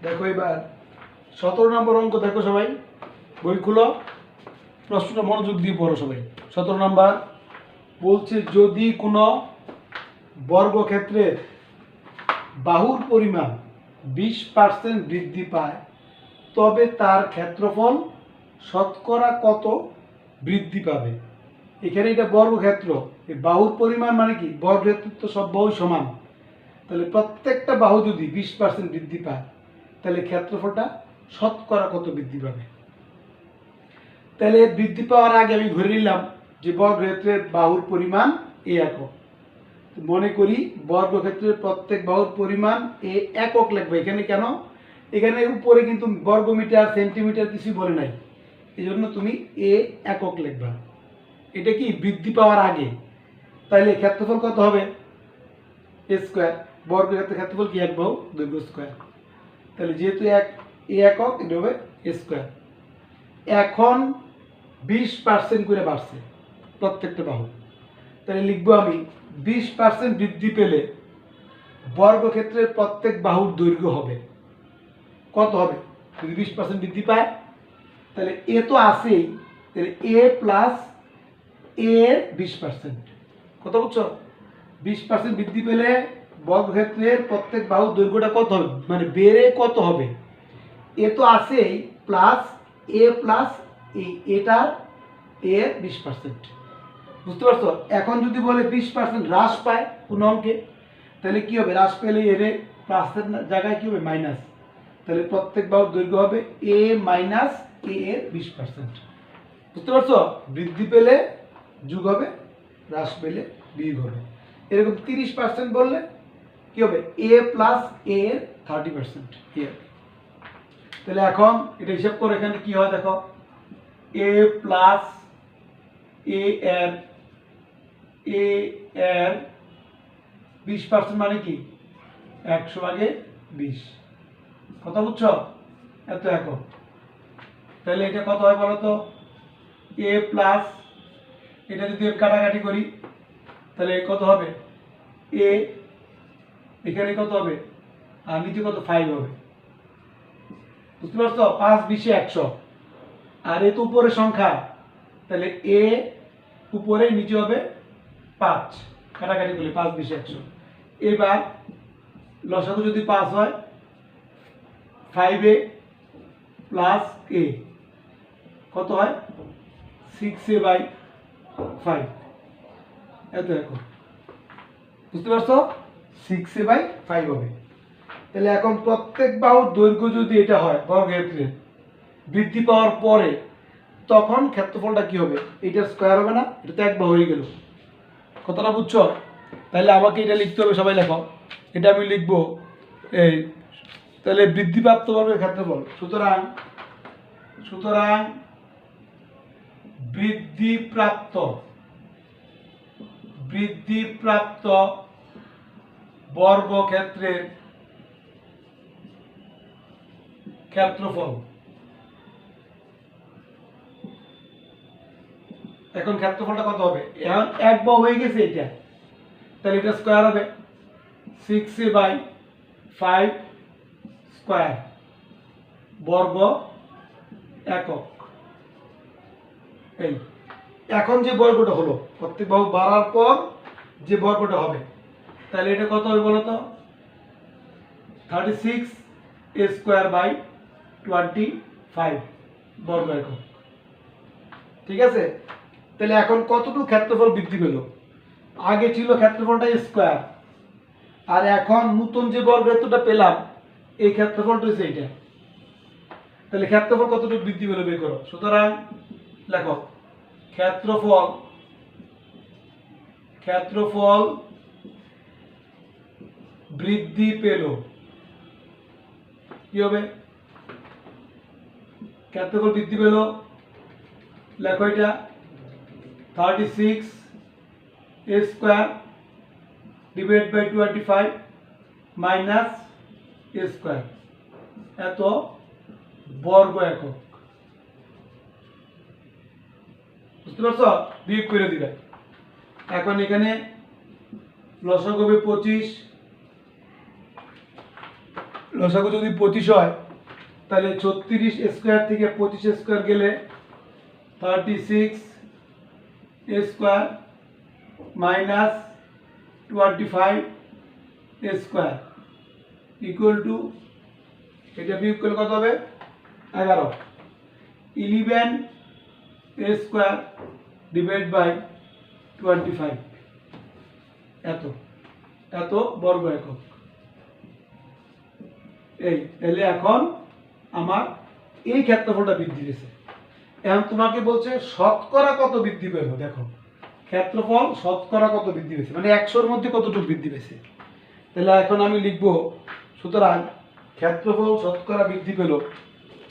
দেখো এবার 17 নম্বর অঙ্ক দেখো সবাই, বই খুলো, প্রশ্নটা মনোযোগ দিয়ে পড়ো সবাই। 17 নম্বর বলছে, যদি কোনো বর্গক্ষেত্রের বাহুর পরিমাণ 20% বৃদ্ধি পায় তবে তার ক্ষেত্রফল শতকরা কত বৃদ্ধি পাবে। এখানে এটা বর্গক্ষেত্র, এই বাহুর পরিমাণ মানে কি, বর্গক্ষেত্র তো সব বাহু সমান, তাহলে প্রত্যেকটা বাহু যদি 20% বৃদ্ধি পায় তাহলে ক্ষেত্রফলটা শতকরা কত বৃদ্ধি পাবে। তাহলে বৃদ্ধি পাওয়ার আগে আমি ধরে নিলাম যে বর্গক্ষেত্রের বাহুর পরিমাণ এ একক। মনে করি বর্গক্ষেত্রের প্রত্যেক বাহুর পরিমাণ এ একক লিখবো। এখানে কেন, এখানে উপরে কিন্তু বর্গমিটার সেন্টিমিটার কিছু বলে নাই, এই জন্য তুমি এ একক লিখবা। এটা কি বৃদ্ধি পাওয়ার আগে, তাহলে ক্ষেত্রফল কত হবে, এ স্কোয়ার। বর্গক্ষেত্রের ক্ষেত্রফল কি, এক বাহু দৈর্ঘ্য স্কোয়ার, তাহলে যেহেতু এ একক এটা হবে এ স্কোয়ার। এখন 20% করে বাড়ছে প্রত্যেকটা বাহু, তাহলে লিখবো আমি 20% বৃদ্ধি পেলে বর্গক্ষেত্রের প্রত্যেক বাহুর দৈর্ঘ্য হবে কত হবে। যদি 20% বৃদ্ধি পায় তাহলে এ তো আছেই, তাহলে এ প্লাস এ 20%, কত বুঝছো। 20% বৃদ্ধি পেলে বর্গক্ষেত্রের প্রত্যেক বাহুর দৈর্ঘ্যটা কত হবে, মানে বেড়ে কত হবে। এ তো আছেই প্লাস এ প্লাস এটার এ 20%, বুঝতে পারছো। এখন যদি বলে 20% হ্রাস পায় কোনো অঙ্কে, তাহলে কি হবে, হ্রাস পেলে এর প্লাসের জায়গায় কি হবে মাইনাস, তাহলে প্রত্যেক বাহুর দৈর্ঘ্য হবে এ মাইনাস এ এর 20%, বুঝতে পারছো। বৃদ্ধি পেলে যোগ হবে, হ্রাস পেলে বিয়োগ হবে। এরকম 30% বললে কি হবে, এ প্লাস এ এর 30%। তাহলে এখন এটা হিসাব করে এখানে কি হয় দেখো, এ প্লাস এ এর 20% মানে কি 100/20, কথা বুঝছো, এত একক। তাহলে এটা কত হয় বলো তো, এ প্লাস এটা যদি কাটাকাটি করি তাহলে কত হবে, এ এখানে কত হবে আর নিচে কত 5 হবে, বুঝতে পারছো। 5×20 100, আর এ তো উপরের সংখ্যা, তাহলে এ উপরে নিচে হবে 5, কাটাকাটি করলে 5×20 100। এবার লসাগু যদি 5 হয়, 5a প্লাস এ কত হয় 6a/5, এত এখন, বুঝতে পারছো, 6a/5 হবে। তাহলে এখন প্রত্যেক বাহুর দৈর্ঘ্য যদি এটা হয় বর্গক্ষেত্রের বৃদ্ধি পাওয়ার পরে, তখন ক্ষেত্রফলটা কি হবে, এটা স্কোয়ার হবে না, এটা তো এক বাহু হয়ে গেল, কথাটা বুঝছো। তাহলে আমাকে এটা লিখতে হবে, সবাই লেখো, এটা আমি লিখবো এই, তাহলে বৃদ্ধিপ্রাপ্ত বর্গের ক্ষেত্রফল, সুতরাং বৃদ্ধিপ্রাপ্ত বর্গক্ষেত্রের ক্ষেত্রফল। এখন ক্ষেত্রফলটা কত হবে, এখন এক বাহু হয়ে গেছে এটা, তাহলে এটা স্কোয়ার হবে 6a/5 স্কোয়ার বর্গ একক। এই এখন যে বর্গটা হলো, প্রত্যেক বাহু বাড়ার পর যে বর্গটা হবে, তাহলে এটা কত হবে বলো তো, 36a²/25 বর্গ একক, ঠিক আছে। তাহলে এখন কতটুকু ক্ষেত্রফল বৃদ্ধি পেল, আগে ছিল ক্ষেত্রফলটা স্কোয়ার, আর এখন নতুন যে বর্গক্ষেত্রটা পেলাম এই ক্ষেত্রফলটা হচ্ছে এইটা, তাহলে ক্ষেত্রফল কতটুকু বৃদ্ধি পেল বের করো। সুতরাং লেখো, ক্ষেত্রফল বৃদ্ধি পেল, কি হবে, ক্ষেত্রফল বৃদ্ধি পেল, লেখো এটা 36a²/25 মাইনাস a স্কোয়ার, এত বর্গ একক, বুঝতে পারছো, বিয়োগ করে দিবে। এখন এখানে লসাগু হবে 25, লসাগু যদি 25 হয় তাহলে 36 স্কোয়ার থেকে 25 স্কোয়ার গেলে 36 square minus 25 square equal to, এটা বিয়োগ করলে কত হবে 11। 11 স্কোয়ার ডিভাইড বাই 25, এত এত বর্গ একক। এই তাহলে এখন আমার এই ক্ষেত্রফলটা বৃদ্ধি পেয়েছে। এখন তোমাকে বলছে শতকরা কত বৃদ্ধি পেল, দেখো ক্ষেত্রফল শতকরা কত বৃদ্ধি পেয়েছে, মানে 100-র মধ্যে কতটুকু বৃদ্ধি পেয়েছে। তাহলে এখন আমি লিখব, সুতরাং ক্ষেত্রফল শতকরা বৃদ্ধি পেল।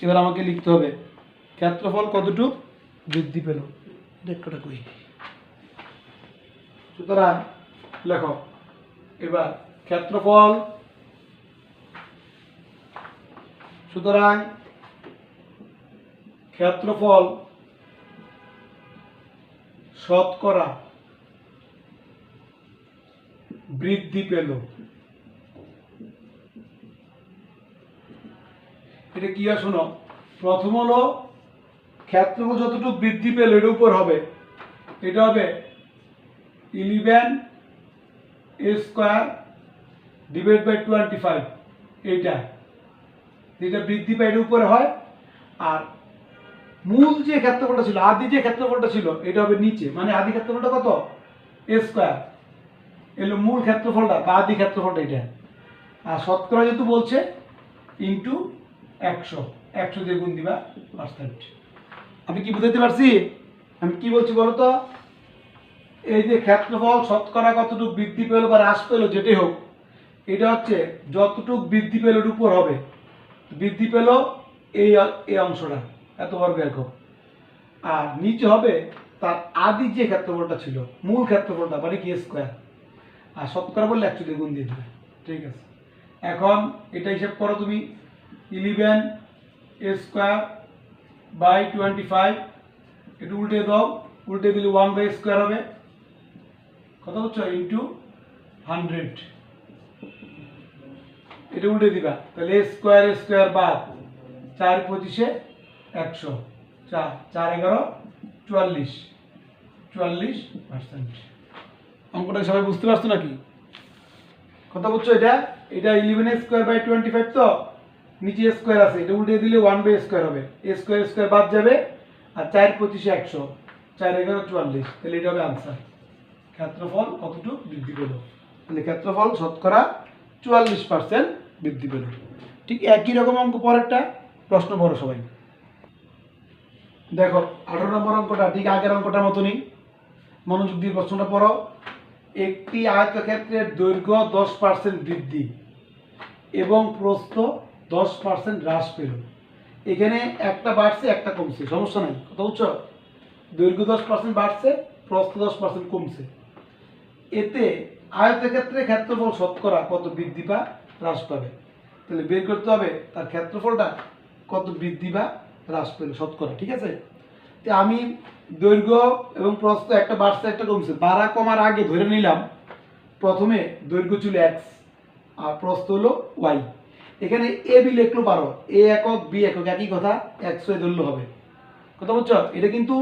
এবার আমাকে লিখতে হবে ক্ষেত্রফল কতটুকু বৃদ্ধি পেল, দেখটা কই। সুতরাং লেখো এবার ক্ষেত্রফল, সুতরাং ক্ষেত্রফল শতকরা বৃদ্ধি পেল। এটা কি হয় শোনো, প্রথম হলো ক্ষেত্রফল যতটুকু বৃদ্ধি পেল এর উপর হবে, এটা হবে 11 স্কোয়ার ডিভাইড বাই 25, এইটা যেটা বৃদ্ধি পায় এর উপরে হয়। আর মূল যে ক্ষেত্রফলটা ছিল, আদি যে ক্ষেত্রফলটা ছিল, এটা হবে নিচে, মানে আদি ক্ষেত্রফলটা কত স্কোয়ার, এলো মূল ক্ষেত্রফলটা বা আদি ক্ষেত্রফলটা এটা। আর শতকরা যেহেতু বলছে ইন্টু 100 দিয়ে গুণ দিবা পার্সেন্ট। আমি কি বুঝাতে পারছি, আমি কি বলছি বলো তো, এই যে ক্ষেত্রফল শতকরা কতটুকু বৃদ্ধি পেল বা হ্রাস পেল যেটাই হোক, এটা হচ্ছে যতটুকু বৃদ্ধি পেল এর উপর হবে, বৃদ্ধি পেল এই অংশটা এত বর্গ একক, আর নিচে হবে তার আদি যে ক্ষেত্রফলটা ছিল, মূল ক্ষেত্রফলটা মানে কি স্কোয়ার। আর শতকরা বললে 100 দিয়ে গুণ দিয়ে দেবে, ঠিক আছে। এখন এটা হিসাব করো তুমি, 11 স্কোয়ার বাই 25, এটা উল্টে দাও, উল্টে দিলে 1/স্কোয়ার হবে, কত হচ্ছে ইন্টু 100, এটা উল্টে দিবা, তাহলে স্কোয়ার স্কোয়ার বাদ 4 25 100, 4 4 11 44%। অঙ্কটা সবাই বুঝতে পারছো নাকি, কথা বলছো? এটা 11 স্কোয়ার বাই 25, তো নিচে স্কোয়ার আছে, এটা উল্টে দিলে 1/স্কোয়ার হবে, স্কোয়ার স্কোয়ার বাদ যাবে, আর 4 25 100, 4 11 44, তাহলে এটা হবে আনসার। ক্ষেত্রফল কতটুকু বৃদ্ধি পেল, তাহলে ক্ষেত্রফল শতকরা 44% বৃদ্ধি পেল। ঠিক একই রকম অঙ্ক পরেরটা, প্রশ্ন পড়ো সবাই। দেখো 18 নম্বর অঙ্কটা ঠিক আগের অঙ্কটার মতনই, মনোযোগ দিয়ে প্রশ্নটা পড়ো। একটি আয়তক্ষেত্রের দৈর্ঘ্য 10% বৃদ্ধি এবং প্রস্থ 10% হ্রাস পেল। এখানে একটা বাড়ছে একটা কমছে, সমস্যা নাই, কথা বুঝছো? দৈর্ঘ্য 10% বাড়ছে, প্রস্থ 10% কমছে। এতে আয়তক্ষেত্রের ক্ষেত্রফল শতকরা কত বৃদ্ধি বা হ্রাস পাবে, তাহলে বের করতে হবে তার ক্ষেত্রফলটা কত বৃদ্ধি বা হ্রাস পেল শতকরা, ঠিক আছে। তো আমি দৈর্ঘ্য এবং প্রস্থ একটা বাড়ছে একটা কমছে, বাড়া কমার আগে ধরে নিলাম প্রথমে দৈর্ঘ্য ছিল x আর প্রস্থ হলো y। এখানে এ বি লিখলেও পারো, এ একক বি একক একই কথা, x y ধরলে হবে, কথা বুঝছো? এটা কিন্তু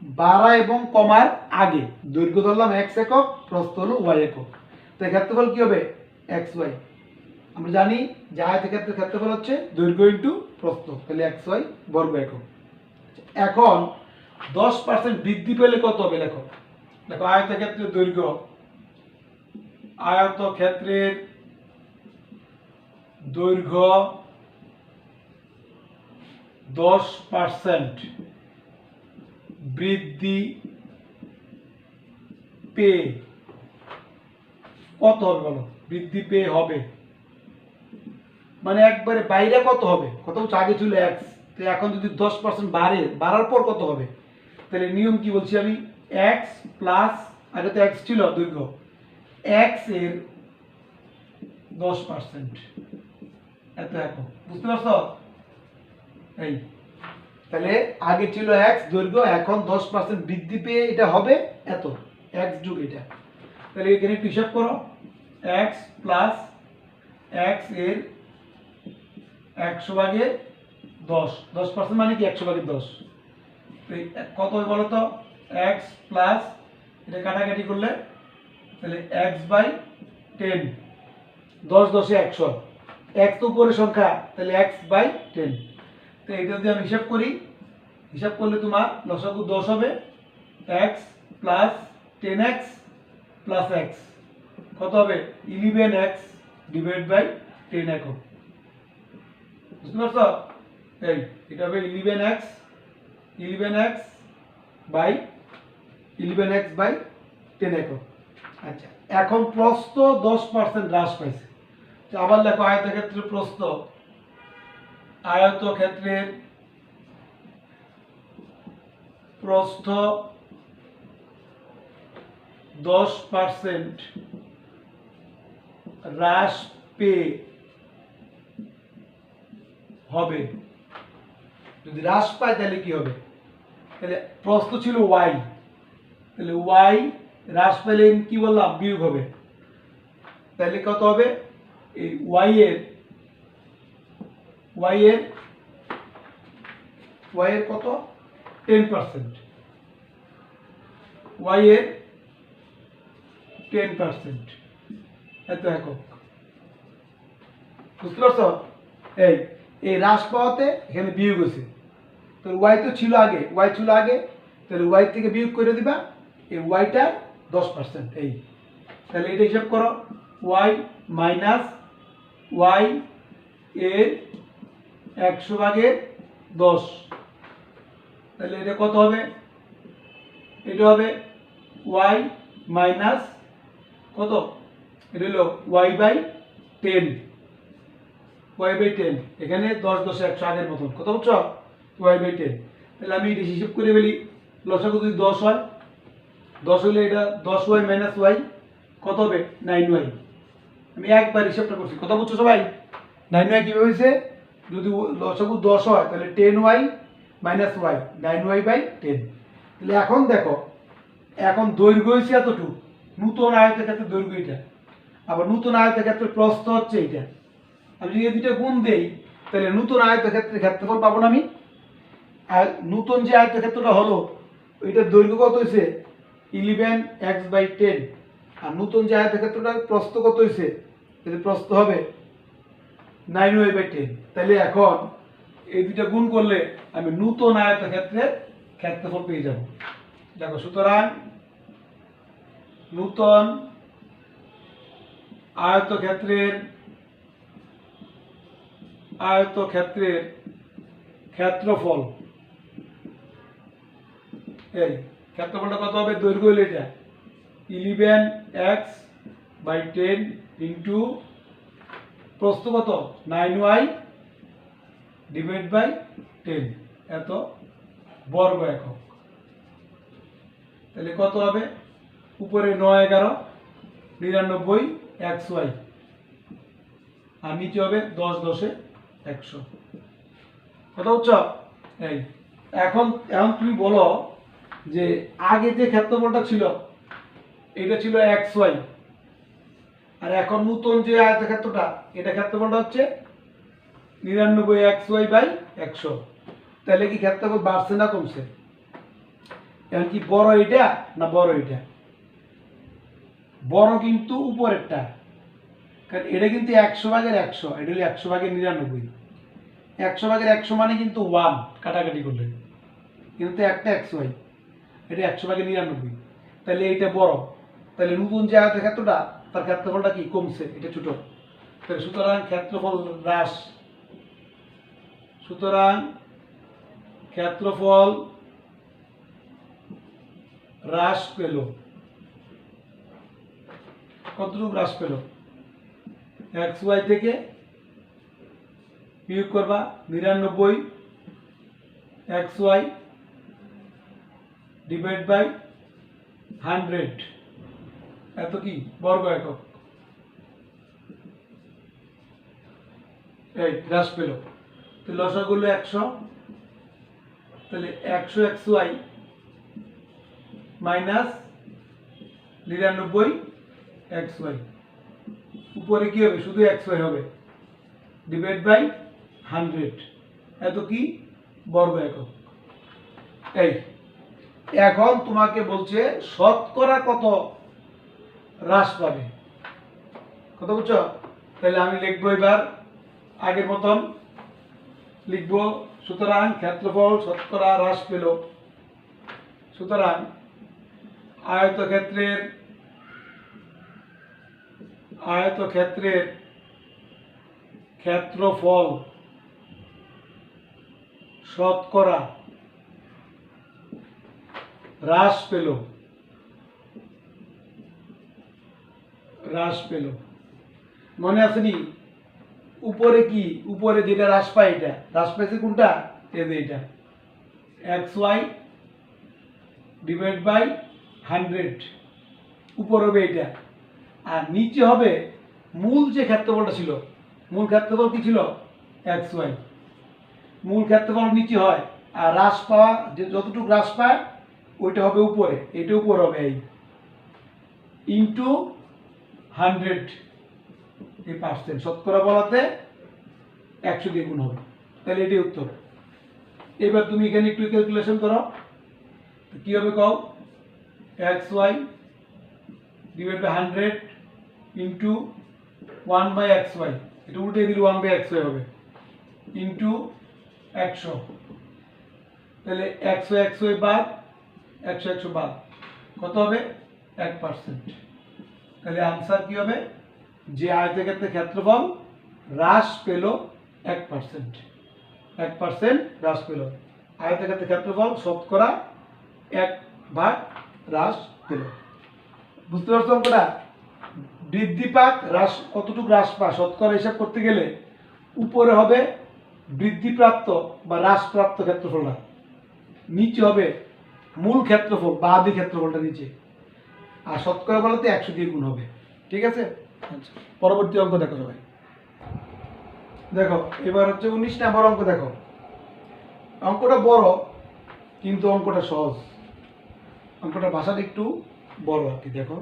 বাড়া এবং কমার আগে, দৈর্ঘ্য ধরলাম x একক, প্রস্থ হলো y একক, তো ক্ষেত্রফল কি হবে x y। আমরা জানি যে আয়তক্ষেত্রের ক্ষেত্রফল হচ্ছে দৈর্ঘ্য ইন্টু প্রস্থ, তাহলে x y বর্গ একক। এখন 10% বৃদ্ধি পেলে কত হবে, লেখো। দেখো আয়তক্ষেত্রের দৈর্ঘ্য, আয়তক্ষেত্রের দৈর্ঘ্য 10% বৃদ্ধি পেয়ে কত হবে বলো, বৃদ্ধি পেয়ে হবে মানে একবারে বাইরে কত হবে, কত হচ্ছে আগে ছিল x, তো এখন যদি 10% বাড়ে, বাড়ার পর কত হবে, তাহলে নিয়ম কি বলছি আমি, x প্লাস, আগে তো x ছিল দৈর্ঘ্য, x এর 10%, এত একক, বুঝতে পারছো? এই তাহলে আগে ছিল x দৈর্ঘ্য, এখন 10% বৃদ্ধি পেয়ে এটা হবে এত, x যোগ এটা, তাহলে এখানে একটু হিসাব করো, x প্লাস x এর 100/10, 10% মানে কি 100/10। কত হবে বলো তো, এক্স প্লাস এটা কাটাকাটি করলে তাহলে x/10, 10 × 10 = 100, এক্স তো উপরের সংখ্যা তাহলে x/10। তো এটা যদি আমি হিসাব করি, হিসাব করলে তোমার লসাগু 10 হবে, x plus 10x plus x কত হবে 11x ডিভাইড বাই 10 একক। বুঝতে পারছো? এই এটা হবে 11x বাই 10 একক। আচ্ছা, এখন প্রস্থ 10% হ্রাস পাইছে। তো আবার লেখো আয়তক্ষেত্রের প্রস্থ, আয়তক্ষেত্রের প্রস্থ 10% হ্রাস পেয়ে হবে। যদি হ্রাস পায় তাহলে কি হবে, তাহলে প্রস্থ ছিল y, তাহলে y হ্রাস পেলে কি বললাম বিয়োগ হবে, তাহলে কত হবে এই y এর কত 10%, y এর 10% এত একক। বুঝতে পারছো? এই হ্রাস পাওয়াতে এখানে বিয়োগ হয়েছে, তো y তো ছিল আগে, তাহলে y থেকে বিয়োগ করে দিবা এই yটা 10%। এই তাহলে এটা হিসাব করো, y মাইনাস y এর 100/10, তাহলে এটা কত হবে, এটা হবে y মাইনাস কত, এটা হলো y/10, এখানে 10 × 10 = 100 আগের মতন, কত বুঝছো, y/10। তাহলে আমি এটা হিসাব করে ফেলি, লসাগু যদি 10 হয়, 10 হলে এটা 10y মাইনাস y কত হবে 9y। আমি একবার হিসাবটা করছি, কথা বুঝছো সবাই? 9y কিভাবে হয়েছে, যদি লসাগু 10 হয় তাহলে 10y মাইনাস y, 9y/10। তাহলে এখন দেখো, এখন দৈর্ঘ্য হয়েছে এতটুকু, নতুন আয়তক্ষেত্রের দৈর্ঘ্য এটা, আবার নতুন আয়তক্ষেত্রের প্রস্থ হচ্ছে এটা। আমি যদি এই দুটো গুণ দেই তাহলে নতুন আয়তক্ষেত্রের ক্ষেত্রফল পাবো না আমি। আর নতুন যে আয়তক্ষেত্রটা হলো ওইটার দৈর্ঘ্য কত হয়েছে 11x/10, আর নতুন যে আয়তক্ষেত্রটার প্রস্থ কত হয়েছে, তাহলে প্রস্থ হবে 9y/10। তাহলে এখন এই দুটো গুণ করলে আমি নতুন আয়তক্ষেত্রের ক্ষেত্রফল পেয়ে যাব। দেখো, সুতরাং নতুন আয়তক্ষেত্রের ক্ষেত্রফল, এই ক্ষেত্রফলটা কত হবে, দৈর্ঘ্য হলো এটা 11x/10 ইন্টু প্রস্থ কত 9y ডিভাইড বাই 10 এত বর্গ একক। তাহলে কত হবে, উপরে 9 11 99xy, আর নিচে হবে 10 10 100। কথা বুঝছো? এই এখন তুমি বলো যে আগে যে ক্ষেত্রফলটা ছিল এটা ছিল xy, আর এখন নতুন যে আয়তক্ষেত্রটা এটা ক্ষেত্রফলটা হচ্ছে 99xy/100। তাহলে কি ক্ষেত্রফল বাড়ছে না কমছে? এখন কি বড় এটা না বড় এটা? বড় কিন্তু উপরেরটা, কারণ এটা কিন্তু 100/100, এটা হলো 100/99। 100/100 মানে কিন্তু 1 কাটাকাটি করলে, কিন্তু একটা xy, এটা 100/99। তাহলে এইটা বড়, তাহলে নতুন যে আয়তক্ষেত্রটা তার ক্ষেত্রফলটা কি কমছে, এটা ছোট। তাহলে সুতরাং ক্ষেত্রফল হ্রাস, সুতরাং ক্ষেত্রফল হ্রাস পেল। কতটুকু হ্রাস পেল, xy থেকে বিয়োগ করবা 99xy ডিভাইড বাই 100 এত কি বর্গ একক। এই হ্রাস পেল, তো লসাগু হলো 100, তাহলে 100xy মাইনাস 99xy, উপরে কি হবে শুধু xy হবে, ডিভাইড বাই 100, এত কি বর্গ একক। এই এখন তোমাকে বলছে শতকরা কত হ্রাস পাবে, কত বুঝছো? তাহলে আমি লিখবো এবার আগের মতন লিখবো। সুতরাং ক্ষেত্রফল শতকরা হ্রাস পেল। সুতরাং আয়তক্ষেত্রের ক্ষেত্রফল শতকরা হ্রাস পেল। মনে আছে নি? উপরে কি, উপরে যেটা হ্রাস পায়, এটা হ্রাস পাইছে কোনটা? এই যে এটা xy ডিভাইড বাই 100, উপর হবে এটা, আর নিচে হবে মূল যে ক্ষেত্রফলটা ছিল। মূল ক্ষেত্রফল কি ছিল? xy। মূল ক্ষেত্রফল নিচে হয়, আর হ্রাস পাওয়া যে যতটুকু হ্রাস পায় ওইটা হবে উপরে, এটা উপর হবে এই ইন্টু 100 এই পার্সেন্ট। শতকরা বলাতে 100 দিয়ে গুণ হবে, তাহলে এটাই উত্তর। এবার তুমি এখানে একটু ক্যালকুলেশন করো, কি হবে কও? xy divide by 100 into 1/xy, এটা উল্টে দিলে 1/xy হবে, ইন্টু 100। তাহলে 100 বাদ 100 বাদ কত হবে? 1%। তাহলে আনসার কি হবে? যে আয়তক্ষেত্রের ক্ষেত্রফল হ্রাস পেল 1%, 1% হ্রাস পেল। আয়তক্ষেত্রের ক্ষেত্রফল শতকরা 1 হ্রাস পেল। বুঝতে পারছো অঙ্কটা? বৃদ্ধি পাক হ্রাস কতটুকু হ্রাস পায় শতকরা হিসাব করতে গেলে উপরে হবে বৃদ্ধিপ্রাপ্ত বা হ্রাসপ্রাপ্ত ক্ষেত্রফলটা, নিচে হবে মূল ক্ষেত্রফল বা আদি ক্ষেত্রফলটা নিচে, আর শতকরা বলতে 100 দিয়ে গুণ হবে। ঠিক আছে? আচ্ছা, পরবর্তী অঙ্ক দেখো সবাই। দেখো এবার হচ্ছে 19 নম্বর অঙ্ক। দেখো অঙ্কটা বড় কিন্তু অঙ্কটা সহজ। অঙ্কটা ভাষাটা একটু বড় আর কি। দেখো,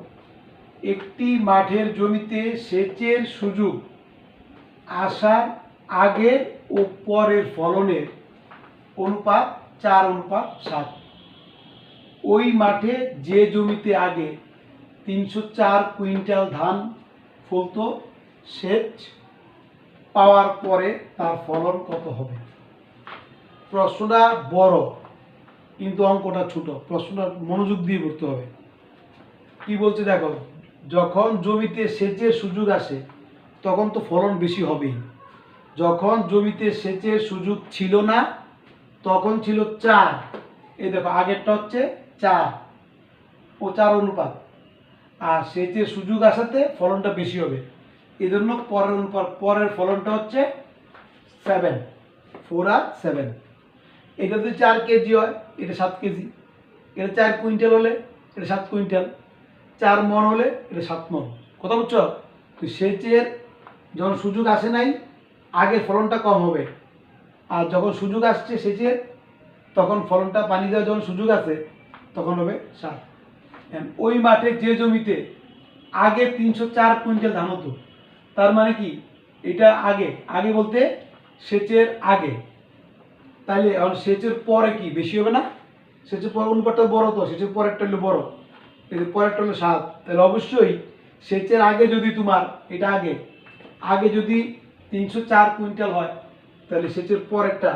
একটি মাঠের জমিতে সেচের সুযোগ আসার আগের ও পরের ফলনের অনুপাত 4:7। ওই মাঠে যে জমিতে আগে 304 কুইন্টাল ধান ফলতো, সেচ পাওয়ার পরে তার ফলন কত হবে? প্রশ্নটা বড় কিন্তু অঙ্কটা ছোট। প্রশ্নটা মনোযোগ দিয়ে করতে হবে। কি বলছে দেখো, যখন জমিতে সেচের সুযোগ আসে তখন তো ফলন বেশি হবেই। যখন জমিতে সেচের সুযোগ ছিল না তখন ছিল 4। এই দেখো আগেরটা হচ্ছে 4 ও 4 অনুপাত, আর সেচের সুযোগ আসাতে ফলনটা বেশি হবে, এই জন্য পরের অনুপাত, পরের ফলনটা হচ্ছে 7, 4 আর 7। এটা যদি 4 কেজি হয় এটা 7 কেজি, এটা 4 কুইন্টাল হলে এটা 7 কুইন্টাল, 4 মণ হলে এটা 7 মণ। কথা বুঝছো? তো সেচের যখন সুযোগ আসে নাই আগে ফলনটা কম হবে, আর যখন সুযোগ আসছে সেচের তখন ফলনটা, পানি দেওয়ার যখন সুযোগ আছে তখন হবে 7। ওই মাঠে যে জমিতে আগে 304 কুইন্টাল ধান হতো, তার মানে কি এটা আগে, আগে বলতে সেচের আগে, তাইলে এখন সেচের পরে কি বেশি হবে না? সেচের পর অনুপাতটা বড়, তো সেচের পরেরটা হলো বড়, এর পরেরটা হলো 7। তাহলে অবশ্যই সেচের আগে যদি তোমার এটা আগে আগে যদি 304 কুইন্টাল হয় তাহলে সেচের পরেরটা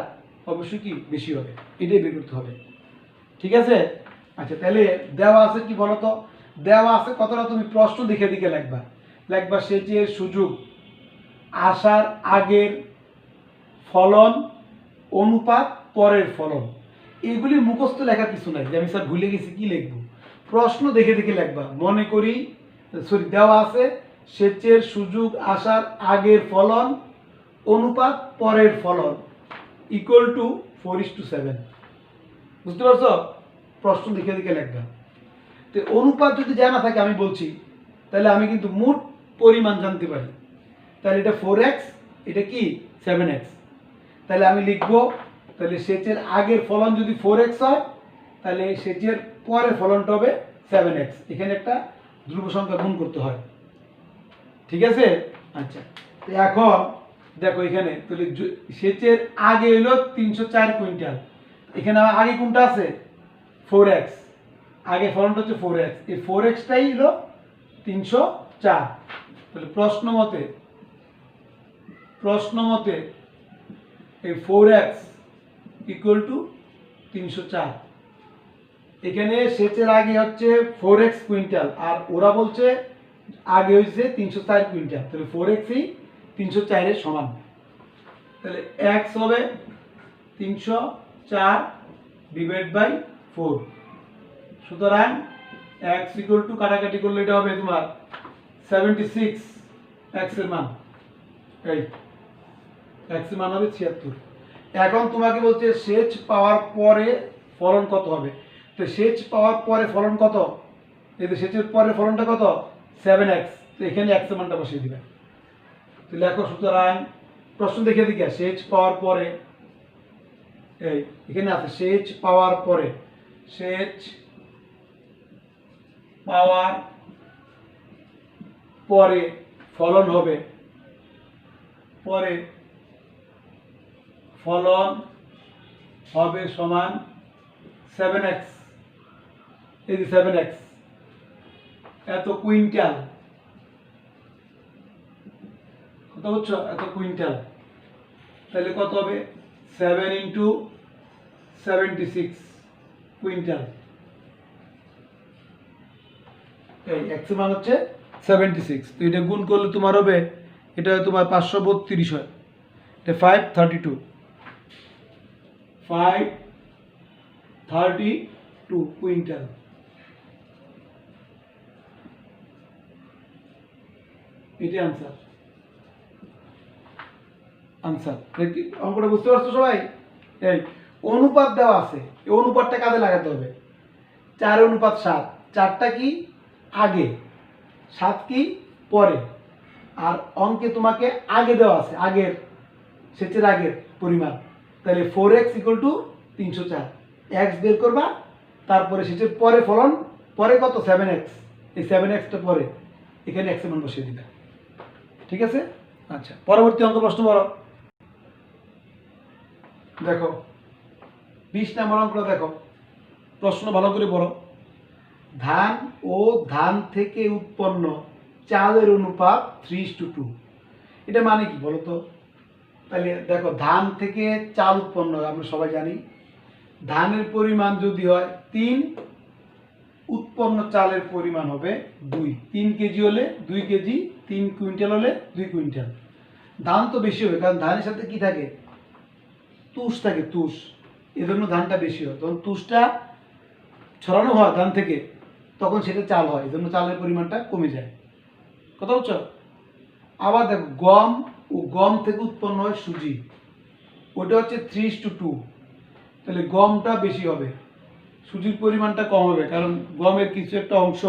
অবশ্যই কি বেশি হবে, এটাই বের করতে হবে। ঠিক আছে? আচ্ছা, তাহলে দেওয়া আছে কি বলো তো? দেওয়া আছে কতটা, তুমি প্রশ্ন দেখে দেখে লিখবা। লিখবা সেচের সুযোগ আসার আগের ফলন অনুপাত পরের ফলন। এইগুলি মুখস্থ লেখার কিছু নাই যে আমি স্যার ভুলে গেছি কি লিখবো। প্রশ্ন দেখে দেখে লিখবা। মনে করি দেওয়া আছে সেচের সুযোগ আসার আগের ফলন অনুপাত পরের ফলন ইকুয়াল টু 4:7। বুঝতে পারছো? প্রশ্ন দেখে দেখে লিখবা। তো অনুপাত যদি জানা থাকে আমি বলছি, তাহলে আমি কিন্তু মোট পরিমাণ জানতে পারি। তাহলে এটা 4x, এটা কি 7x। তাহলে আমি লিখবো, তাহলে সেচের আগের ফলন যদি 4x হয় তাহলে সেচের পরের ফলনটা হবে 7x। এখানে একটা ধ্রুব সংখ্যা গুণ করতে হয়। ঠিক আছে? আচ্ছা, তো এখন দেখো এখানে তাহলে সেচের আগে হইলো 304 কুইন্টাল, এখানে আমার আগে কোনটা আছে 4x, আগে ফলনটা হচ্ছে 4x, এই 4xটাই হলো 304। তাহলে প্রশ্ন মতে এই 4x ইকুয়াল টু 304। এখানে সেচের আগে হচ্ছে 4x কুইন্টাল আর ওরা বলছে আগে হয়েছে 304 কুইন্টাল, তাহলে 4xই 304 এর সমান। তাহলে x হবে 304 ডিভাইড বাই 4, সুতরাং x ইকুয়াল টু কাটাকাটি করলে এটা হবে তোমার 76, x এর মান এই x এর মান হবে 76। এখন তোমাকে বলছে সেচ পাওয়ার পরে ফলন কত হবে, তো সেচ পাওয়ার পরে ফলন কত, এই তো সেচের পরে ফলনটা কত 7x, তো এখানে x এর মানটা বসিয়ে দিবে। তো লেখো, সুতরাং প্রশ্ন দেখে দিকে সেচ পাওয়ার পরে এই এখানে আছে সেচ পাওয়ার পরে, সেচ পাওয়ার পরে ফলন হবে, পরে ফলন হবে সমান 7x, এই যে 7x এত কুইন্টাল, কত বুঝছো, এত কুইন্টাল, তাহলে কত হবে 7 ইন্টু 76 কুইন্টাল, এই x এর মান হচ্ছে 76। তো এটা গুণ করলে তোমার হবে, এটা তোমার 532 হয়, এটা 532 কুইন্টাল। এটাই আনসার। অঙ্কটা বুঝতে পারছো সবাই? এই অনুপাত দেওয়া আছে, এই অনুপাতটা কাজে লাগাতে হবে। 4:7, 4টা কি আগে, 7 কি পরে, আর অঙ্কে তোমাকে আগে দেওয়া আছে, আগের সেচের আগের পরিমাণ, তাহলে 4x ইকুয়াল টু 304, x বের করবা, তারপরে সেচের পরে ফলন, পরে কত 7x, এই 7xটা পরে এখানে x এর মান বসিয়ে দিবে। ঠিক আছে? আচ্ছা, পরবর্তী অঙ্ক প্রশ্ন বলো। দেখো 20 নম্বর অঙ্কটা দেখো, প্রশ্ন ভালো করে পড়ো। ধান ও ধান থেকে উৎপন্ন চালের অনুপাত 3:2, এটা মানে কি বলো তো? তাহলে দেখো, ধান থেকে চাল উৎপন্ন হয়, আমরা সবাই জানি ধানের পরিমাণ যদি হয় 3, উৎপন্ন চালের পরিমাণ হবে 2, 3 কেজি হলে 2 কেজি, 3 কুইন্টাল হলে 2 কুইন্টাল। ধান তো বেশি হবে, কারণ ধানের সাথে কি থাকে, তুষ থাকে, তুষ, এজন্য ধানটা বেশি হয়। তখন তুষটা ছড়ানো হয় ধান থেকে, তখন সেটা চাল হয়, এজন্য চালের পরিমাণটা কমে যায়। কথা বুঝছো? আবার দেখো, গম ও গম থেকে উৎপন্ন হয় সুজি, ওটা হচ্ছে 3:2, তাহলে গমটা বেশি হবে, সুজির পরিমাণটা কম হবে, কারণ গমের কিছু একটা অংশ,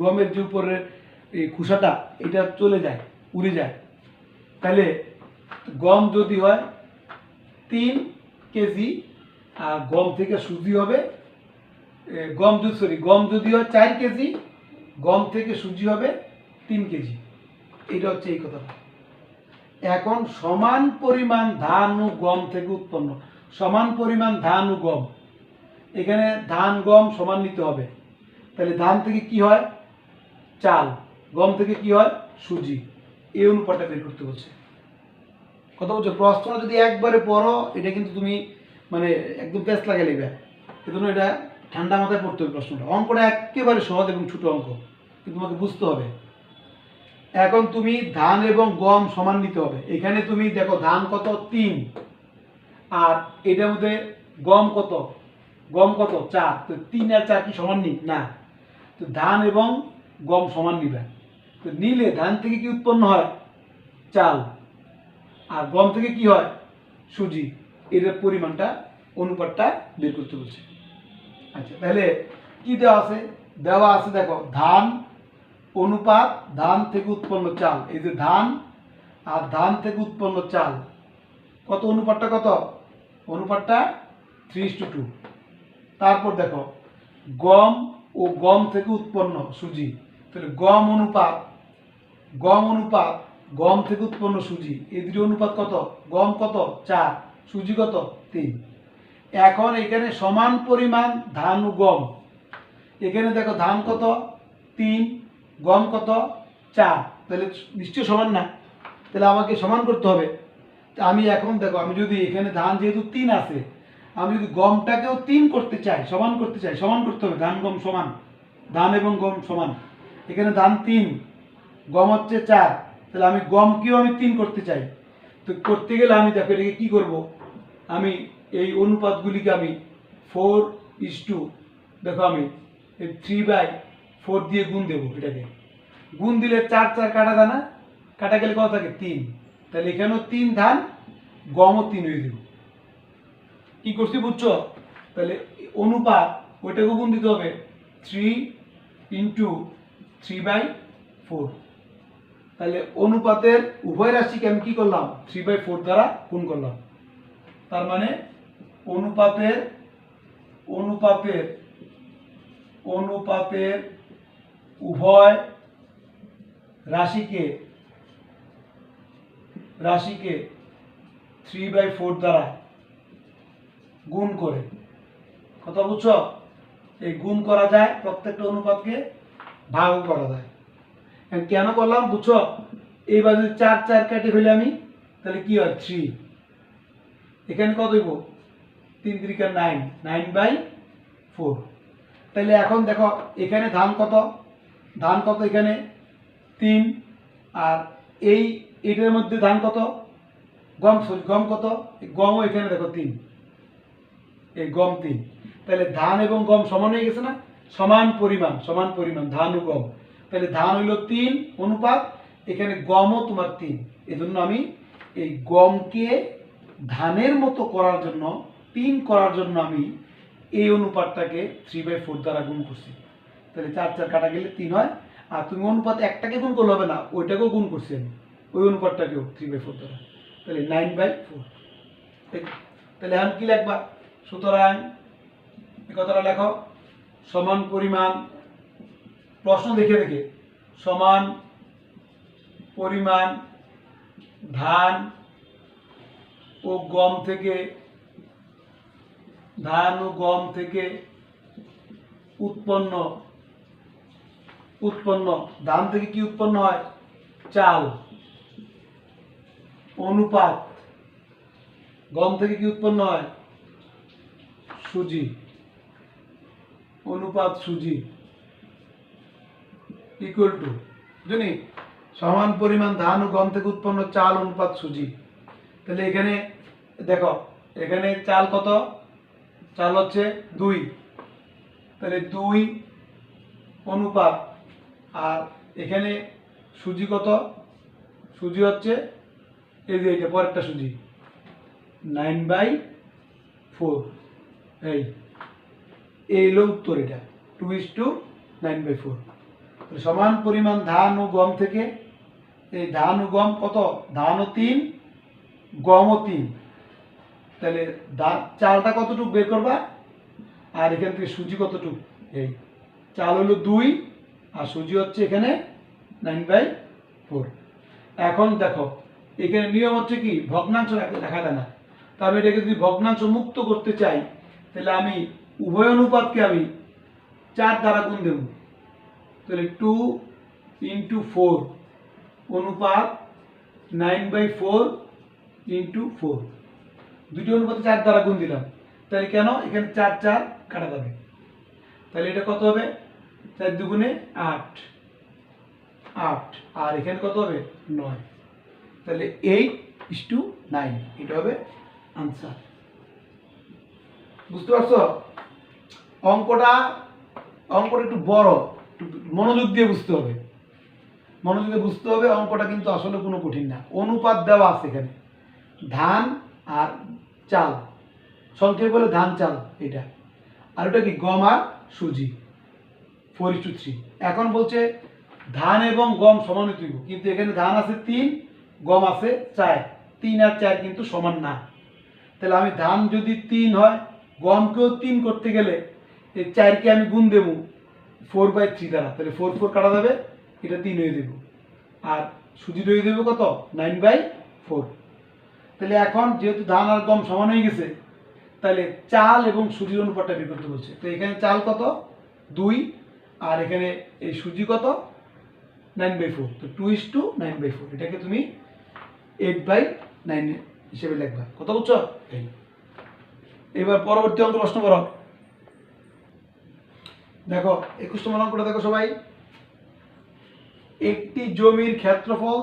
গমের যে উপরের এই খোসাটা, এটা চলে যায়, উড়ে যায়। তাহলে গম যদি হয় 3 কেজি, আর গম থেকে সুজি হবে গম যদি হয় 4 কেজি, গম থেকে সুজি হবে 3 কেজি। এটা হচ্ছে এই কথাটা। এখন সমান পরিমাণ ধান ও গম থেকে উৎপন্ন, সমান পরিমাণ ধান ও গম, এখানে ধান গম সমান নিতে হবে, তাহলে ধান থেকে কি হয় চাল, গম থেকে কি হয় সুজি, এই অনুপাতটা বের করতে বলছে। কথা বলছো? প্রশ্ন যদি একবারে পড়ো, এটা কিন্তু তুমি মানে একদম প্যাচ লাগিয়ে নেবে, এজন্য এটা ঠান্ডা মাথায় পড়তে হবে প্রশ্নটা। অঙ্কটা একেবারে সহজ এবং ছোট অঙ্ক, কিন্তু তোমাকে বুঝতে হবে। এখন তুমি ধান এবং গম সমান নিতে হবে, এখানে তুমি দেখো ধান কত 3, আর এটার মধ্যে গম কত 4, তো 3 আর 4 কি সমান না, তো ধান এবং গম সমান নিবে, তো নিলে ধান থেকে কি উৎপন্ন হয় চাল, আর গম থেকে কি হয় সুজি, এটার পরিমাণটা অনুপাতটা বের করতে বলছে। আচ্ছা, তাহলে কি দেওয়া আছে? দেখো ধান অনুপাত ধান থেকে উৎপন্ন চাল, এই যে ধান আর ধান থেকে উৎপন্ন চাল, কত অনুপাতটা, কত অনুপাতটা 3:2। তারপর দেখো গম ও গম থেকে উৎপন্ন সুজি, তাহলে গম অনুপাত গম থেকে উৎপন্ন সুজি, এই দুটি অনুপাত কত? গম কত? 4, সুজি কত? 3। এখন এখানে সমান পরিমাণ ধান ও গম, এখানে দেখো ধান কত? 3, গম কত? 4, তাহলে নিশ্চয়ই সমান না, তাহলে আমাকে সমান করতে হবে। আমি এখন দেখো, আমি যদি এখানে ধান যেহেতু 3 আছে, আমি যদি গমটাকেও 3 করতে চাই, সমান করতে চাই, সমান করতে হবে, ধান গম সমান, ধান এবং গম সমান। এখানে ধান 3, গম হচ্ছে 4, তাহলে আমি গমকেও আমি 3 করতে চাই। তো করতে গেলে আমি দেখো এটাকে কী করব, আমি এই অনুপাতগুলিকে আমি 4:2, দেখো আমি এই 3/4 দিয়ে গুণ দেবো। এটাকে গুণ দিলে 4 4 কাটা যায় না, কাটা গেলে কত থাকে? 3। তাহলে এখানেও 3 ধান, গমও 3 হয়ে দেবো। কি করছি বুঝছো? তাহলে অনুপাত ওইটাকে গুণ দিতে হবে 3 × 3/4। তাহলে অনুপাতের উভয় রাশিকে আমি কি করলাম? 3/4 দ্বারা গুণ করলাম। তার মানে অনুপাতের অনুপাতের অনুপাতের উভয় রাশিকে 3/4 দ্বারা গুণ করে, কথা বুঝছো? এই গুণ করা যায়, প্রত্যেকটা অনুপাতকে ভাগও করা যায়। কেন করলাম বুঝছো? এইবার যদি 4 4 কেটে ফেলে আমি, তাহলে কি হয়? 3। এখানে কত হইব? 3 3 9, 9/4। তাহলে এখন দেখো এখানে ধান কত? ধান কত? এখানে 3, আর এইটার মধ্যে ধান কত? গম, গম কত? গমও এখানে দেখো 3, এই গম 3। তাহলে ধান এবং গম সমান হয়ে গেছে না? সমান পরিমাণ ধান ও গম। তাহলে ধান হইল 3 অনুপাত, এখানে গমও তোমার 3। এজন্য আমি এই গমকে ধানের মতো করার জন্য, 3 করার জন্য আমি এই অনুপাতটাকে 3/4 দ্বারা গুণ করছি। তাহলে 4 4 কাটা গেলে 3 হয়। আর তুমি অনুপাত একটাকে গুণ করলে হবে না, ওইটাকেও গুণ করছি আমি, ওই অনুপাতটাকেও 3/4 দ্বারা। তাহলে 9/4। তাহলে এখন কি লিখবা? সুতরাং এই কথাটা লেখো, সমান পরিমাণ, প্রশ্ন দেখে দেখে, সমান পরিমাণ ধান ও গম থেকে উৎপন্ন ধান থেকে কি উৎপন্ন হয়? চাল। অনুপাত গম থেকে কি উৎপন্ন হয়? সুজি। অনুপাত সুজি ইকুয়াল টু, জানি সমান পরিমাণ ধান ও গম থেকে উৎপন্ন চাল অনুপাত সুজি। তাহলে এখানে দেখো, এখানে চাল কত? চাল হচ্ছে 2, তাহলে 2 অনুপাত, আর এখানে সুজি কত? সুজি হচ্ছে এই যে এটা পরেরটা সুজি, 9/4। এই হলো উত্তর, এটা 2:9/4। সমান পরিমাণ ধান ও গম থেকে, এই ধান ও গম কত? ধানও 3, গমও 3। তাহলে চালটা কতটুকু বের করবা, আর এখান থেকে সুজি কতটুকু? এই চাল হলো 2, আর সুজি হচ্ছে এখানে 9/4। এখন দেখো এখানে নিয়ম হচ্ছে কি, ভগ্নাংশ লেখা যায় না। তা আমি এটাকে যদি ভগ্নাংশ মুক্ত করতে চাই, তাহলে আমি উভয় অনুপাতকে আমি 4 দ্বারা গুণ দেব। তাহলে 2 × 4 অনুপাত 9/4 × 4, দুটি অনুপাতে 4 দ্বারা গুণ দিলাম। তাহলে কেন? এখানে 4 4 কাটা যাবে। তাহলে এটা কত হবে? 4 2 8, আর এখানে কত হবে? 9। তাহলে 8:9, এটা হবে আনসার। বুঝতে পারছো? অঙ্কটা একটু বড়, একটু মনোযোগ দিয়ে বুঝতে হবে, অঙ্কটা কিন্তু আসলে কোনো কঠিন না। অনুপাত দেওয়া আছে এখানে, ধান আর চাল, সংক্ষেপে বলে ধান চাল এটা, আর ওটা কি? গম আর সুজি, 4:3। এখন বলছে ধান এবং গম সমান হইতে হইব, কিন্তু এখানে ধান আছে 3, গম আছে 4, 3 আর 4 কিন্তু সমান না। তাহলে আমি ধান যদি 3 হয়, গমকেও 3 করতে গেলে এই 4কে আমি গুণ দেব 4/3 দ্বারা, তাহলে 4 4 কাটা যাবে, এটা 3 হয়ে দেব। আর সুজি হয়ে দেবে কত 9/4। তাহলে এখন যেহেতু ধান আর গম সমান হয়ে গেছে, তাহলে চাল এবং সুজির অনুপাতটা বের করতে বলছে। তো এখানে চাল কত 2, আর এখানে এই সুজি কত 9/4। তো 2:9/4, এটাকে তুমি 8/9 হিসেবে লিখবা। কত বুঝছো? এই এবার পরবর্তী অঙ্ক প্রশ্ন করো। দেখো 21 নম্বর অঙ্কটা দেখো সবাই। একটি জমির ক্ষেত্রফল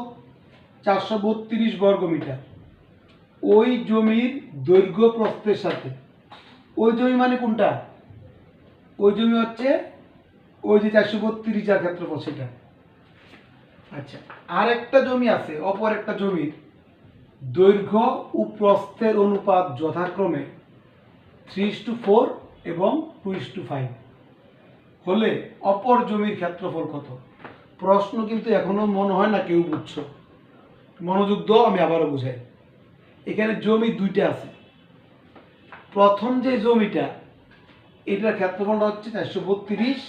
432 বর্গ মিটার। ওই জমির দৈর্ঘ্য প্রস্থের সাথে, ওই জমি মানে কোনটা? ওই জমি হচ্ছে ওই যে 432 যার ক্ষেত্রফল সেটা। আচ্ছা, আর একটা জমি আছে, অপর একটা জমির দৈর্ঘ্য ও প্রস্থের অনুপাত যথাক্রমে 3:4 এবং 2:5 হলে অপর জমির ক্ষেত্রফল কত? প্রশ্ন কিন্তু এখনো মনে হয় না কেউ বুঝছো। মনোযোগ দাও, আমি আবারও বুঝাই। এখানে জমি দুইটা আছে। প্রথম যে জমিটা, এটার ক্ষেত্রফলটা হচ্ছে 432।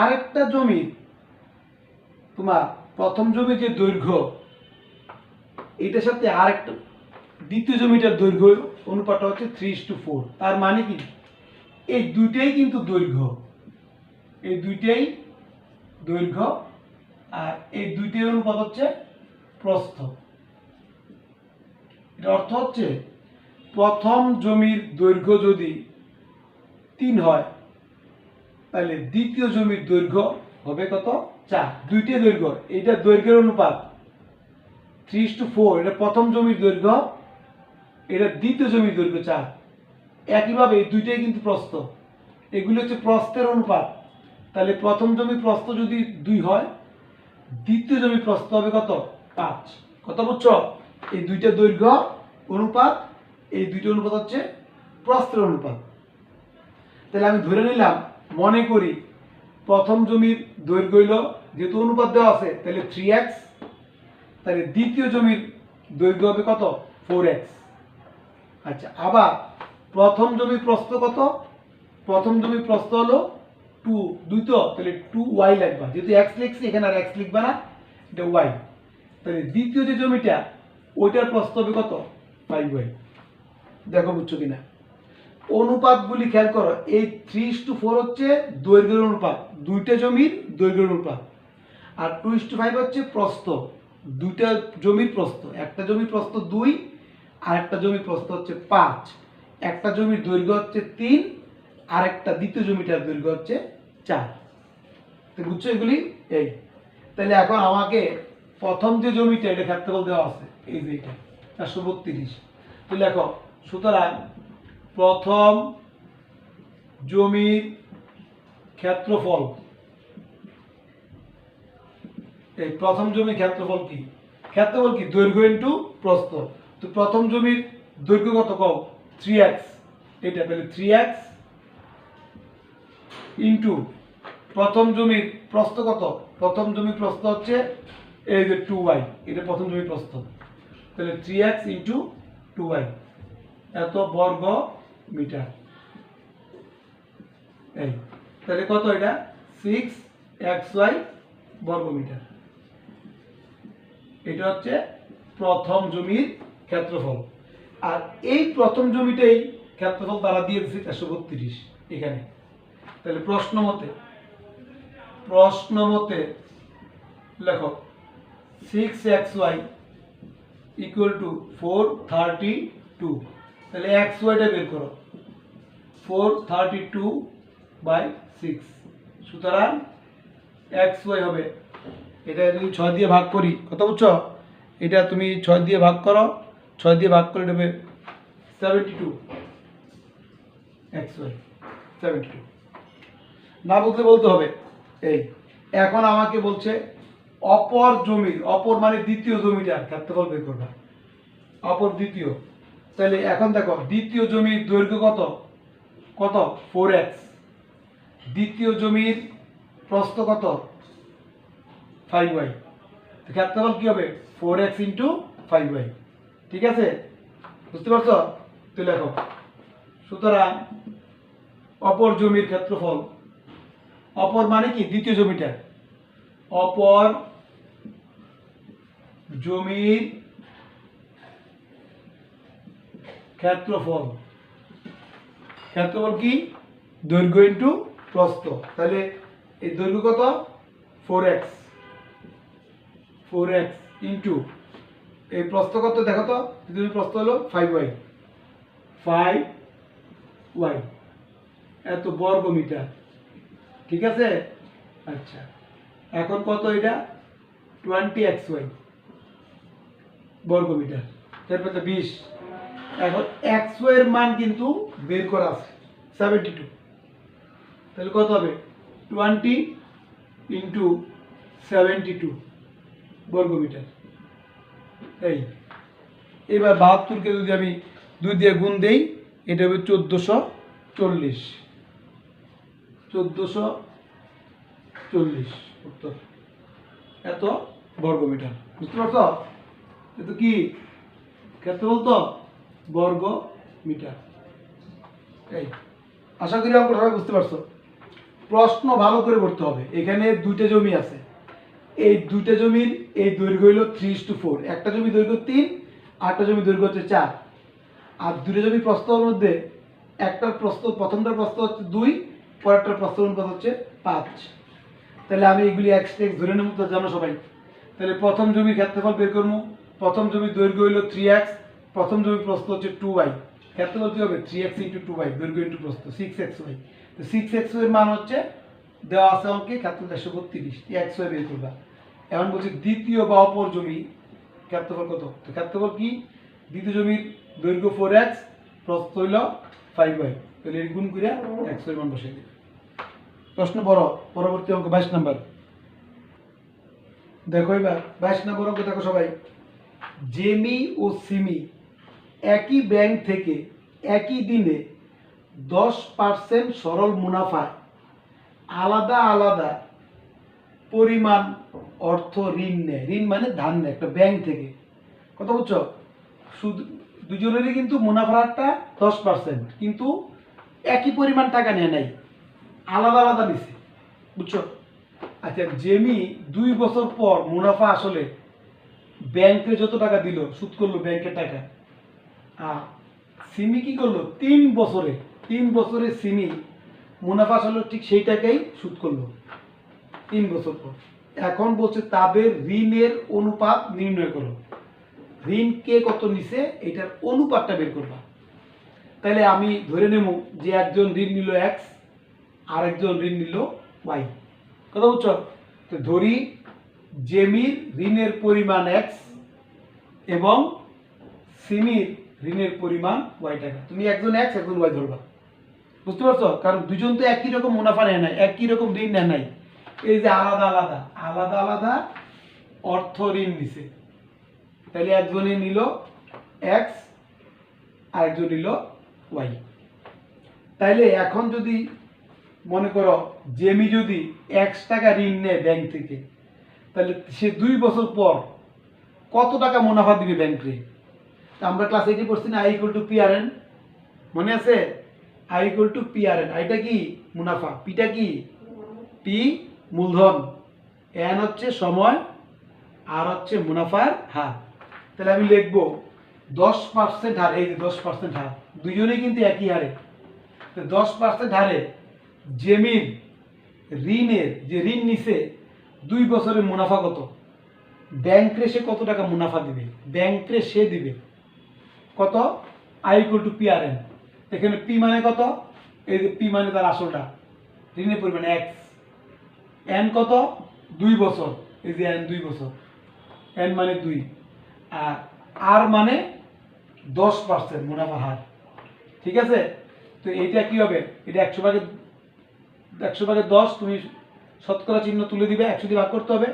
আরেকটা জমি, তোমার প্রথম জমির যে দৈর্ঘ্য, এটার সাথে আরেকটা দ্বিতীয় জমিটার দৈর্ঘ্য অনুপাতটা হচ্ছে 3:4। তার মানে কি এই দুইটাই কিন্তু দৈর্ঘ্য, এই দুইটাই দৈর্ঘ্য, আর এই দুইটাই অনুপাত হচ্ছে প্রস্থ। এর অর্থ হচ্ছে প্রথম জমির দৈর্ঘ্য যদি 3 হয়, তাহলে দ্বিতীয় জমির দৈর্ঘ্য হবে কত 4। দুইটাই দৈর্ঘ্য, এটা দৈর্ঘ্যের অনুপাত 3:4, এটা প্রথম জমির দৈর্ঘ্য, এটা দ্বিতীয় জমির দৈর্ঘ্য 4। একইভাবে এই দুইটাই কিন্তু প্রস্থ, এগুলো হচ্ছে প্রস্থের অনুপাত। তাহলে প্রথম জমির প্রস্থ যদি 2 হয়, দ্বিতীয় জমির প্রস্থ হবে কত 5। কত বুঝছো? এই দুইটা দৈর্ঘ্য অনুপাত, এই দুইটা অনুপাত হচ্ছে প্রস্থের অনুপাত। তাহলে আমি ধরে নিলাম, মনে করি প্রথম জমির দৈর্ঘ্য হইল, যেহেতু অনুপাত দেওয়া আছে তাহলে 3x, তাহলে দ্বিতীয় জমির দৈর্ঘ্য হবে কত 4x। আচ্ছা, আবার প্রথম জমির প্রস্থ কত? প্রথম জমির প্রস্থ হলো 2, তো তাহলে 2y লিখবা, যেহেতু x লিখছি এখানে আর x লিখবা না, এটা y। তাহলে দ্বিতীয় যে জমিটা, ওইটার প্রস্থ হবে কত 5y। দেখো বুঝছো কিনা? অনুপাতগুলি খেয়াল করো, এই 3:4 হচ্ছে দৈর্ঘ্যের অনুপাত, দুইটা জমির দৈর্ঘ্যের অনুপাত, আর 2:5 হচ্ছে প্রস্থ, দুইটা জমির প্রস্থ। একটা জমির প্রস্থ 2, আর একটা জমির প্রস্থ হচ্ছে 5। একটা জমির দৈর্ঘ্য হচ্ছে 3, আর একটা দ্বিতীয় জমিটার দৈর্ঘ্য হচ্ছে 4। তো বুঝছো এগুলি? এই তাহলে এখন আমাকে প্রথম যে জমিটা, এটা ক্ষেত্রফল দেওয়া আছে, এই যে এটা 432। তো লেখো, সুতরাং প্রথম জমির ক্ষেত্রফল, এই প্রথম জমির ক্ষেত্রফল কি? ক্ষেত্রফল কি? দৈর্ঘ্য ইন্টু প্রস্থ। তো প্রথম জমির দৈর্ঘ্য কত কও 3x, এটা তাহলে 3x ইন্টু প্রথম জমির প্রস্থ কত? প্রথম জমির প্রস্থ হচ্ছে এই যে 2y, এটা প্রথম জমির প্রস্থ, তাহলে 3x ইন্টু 2y, এত বর্গ মিটার। এই তাহলে কত? এটা 6xy বর্গ মিটার। এটা হচ্ছে প্রথম জমির ক্ষেত্রফল। আর এই প্রথম জমিটাই ক্ষেত্রফল তারা দিয়ে দিচ্ছে 432 এখানে। তাহলে প্রশ্ন মতে লেখো 6xy ইকুয়াল টু 432। তাহলে xyটা বের করো, 432/6। সুতরাং xy হবে, এটা যদি 6 দিয়ে ভাগ করি, কত বুঝছো? এটা তুমি 6 দিয়ে ভাগ করো, 6 দিয়ে ভাগ করে দেবে 72। xy 72 না বুঝলে বলতে হবে। এই এখন আমাকে বলছে অপর জমির, অপর মানে দ্বিতীয় জমিটার ক্ষেত্রফল বের করবা, অপর দ্বিতীয়। তাহলে এখন দেখো, দ্বিতীয় জমির দৈর্ঘ্য কত? 4x। দ্বিতীয় জমির প্রস্থ কত? 5y। ক্ষেত্রফল কি হবে? 4x into 5y। ঠিক আছে, বুঝতে পারছো? তো লেখো, সুতরাং অপর জমির ক্ষেত্রফল, অপর মানে কি? দ্বিতীয় জমিটা, অপর জমির ক্ষেত্রফল, ক্ষেত্রফল কি দৈর্ঘ্য ইন্টু প্রস্থ, তাহলে এই দৈর্ঘ্য কত 4x, 4x ইন্টু এই প্রস্থ কত দেখো তো, যদি প্রস্থ হলো 5y, 5y এত বর্গ মিটার, ঠিক আছে। আচ্ছা এখন কত এটা 20xy বর্গ মিটার, তারপর 20। এখন xy এর মান কিন্তু বের করা আছে 72, তাহলে কত হবে 20 ইন্টু 72 বর্গ মিটার। এই এবার 72কে যদি আমি 2 দিয়ে গুণ দেই, এটা হবে 1440, 1440 উত্তর, এত বর্গ মিটার। বুঝতে পারছো, এত কি ক্ষেত্রফল তো বর্গ মিটার। এই আশা করি অঙ্ক সবাই বুঝতে পারছো। প্রশ্ন ভালো করে করতে হবে। এখানে দুইটা জমি আছে, এই দুইটা জমির এই দৈর্ঘ্য হলো 3:4, একটা জমি দৈর্ঘ্য 3, আরেকটা জমি দৈর্ঘ্য হচ্ছে 4, আর দুইটা জমি প্রস্থের মধ্যে একটার প্রস্থ, প্রথমটার প্রস্থ হচ্ছে 2, পরেরটার প্রস্থ অনুপাত হচ্ছে 5। তাহলে আমি এগুলি x ধরে নেব, তো জানো সবাই। তাহলে প্রথম জমির ক্ষেত্রফল বের করবো, প্রথম জমির দৈর্ঘ্য হলো 3x, প্রথম জমির প্রস্থ হচ্ছে 2y, ক্ষেত্রফল কি হবে 3x ইন্টু 2y, দৈর্ঘ্য ইন্টু প্রস্থ 6xy। তো 6xy এর মান হচ্ছে দেওয়া আছে অঙ্কে ক্ষেত্রফল 132, xy বের করবা। এখন বলছি দ্বিতীয় বা অপর জমি ক্ষেত্রফল কত, তো ক্ষেত্রফল কি দ্বিতীয় জমির দৈর্ঘ্য 4x, প্রস্থ হইল 5y, তাহলে এর গুণ করে xy এর মান বসিয়ে দিবে। প্রশ্ন বড়, পরবর্তী অঙ্ক 22 নম্বর দেখো। এবার 22 নম্বর অঙ্ক দেখো সবাই। জেমি ও সিমি একই ব্যাংক থেকে একই দিনে 10% সরল মুনাফায় আলাদা আলাদা পরিমাণ অর্থ ঋণ নেয়। ঋণ মানে ধার নেয় একটা ব্যাংক থেকে, কথা বুঝছো। শুধু দুজনেরই কিন্তু মুনাফার হারটা 10%, কিন্তু একই পরিমাণ টাকা নেয় নাই, আলাদা আলাদা নিছে, বুঝছো। আচ্ছা জেমি 2 বছর পর মুনাফা আসলে ব্যাংকে যত টাকা দিল সুদ করলো ব্যাংকের টাকা, আর সিমি কি করলো 3 বছরে সিমি মুনাফা আসলে ঠিক সেই টাকাই সুদ করলো 3 বছর পর। এখন বলছে তাদের ঋণের অনুপাত নির্ণয় করো। ঋণ কে কত নিছে এটার অনুপাতটা বের করবা। তাহলে আমি ধরে নেব যে একজন ঋণ নিল x, আর একজন ঋণ নিল y, কথা বুঝছো। তো ধরি জেমির ঋণের পরিমাণ x এবং সিমির ঋণের পরিমাণ y টাকা। তুমি একজন x একজন y ধরবা, বুঝতে পারছো, কারণ দুজন তো একই রকম মুনাফা নেয় নাই, একই রকম ঋণ নেয় নাই, এই যে আলাদা আলাদা আলাদা আলাদা অর্থ ঋণ নিছে। তাহলে একজনে নিল x আর একজন নিল y। তাইলে এখন যদি মনে করো জেমি যদি 1 টাকা ঋণ নেয় ব্যাংক থেকে, তাহলে সে 2 বছর পর কত টাকা মুনাফা দিবে ব্যাংকে। আমরা ক্লাস 8 পড়ছি না, I=PRN, মনে আছে? I=PRN, এটা কি মুনাফা, পিটা কি পি মূলধন, এন হচ্ছে সময়, আর হচ্ছে মুনাফার হার। তাহলে আমি লিখবো 10% হার, এই যে 10% হার, দুইজনেই কিন্তু একই হারে। তো 10% হারে জেমির ঋণের যে ঋণ নিছে 2 বছরের মুনাফা কত, ব্যাংকে সে কত টাকা মুনাফা দিবে, ব্যাংকে সে দিবে কত, I=PRN। এখানে পি মানে কত, এই যে পি মানে তার আসলটা, ঋণের পরিমাণ x, এন কত 2 বছর, এই যে এন 2 বছর, এন মানে 2, আর আর মানে 10% মুনাফা হার, ঠিক আছে। তো এইটা কি হবে, এটা 100 ভাগে 10, তুমি শতকরা চিহ্ন তুলে দিবে, 100 দিয়ে ভাগ করতে হবে।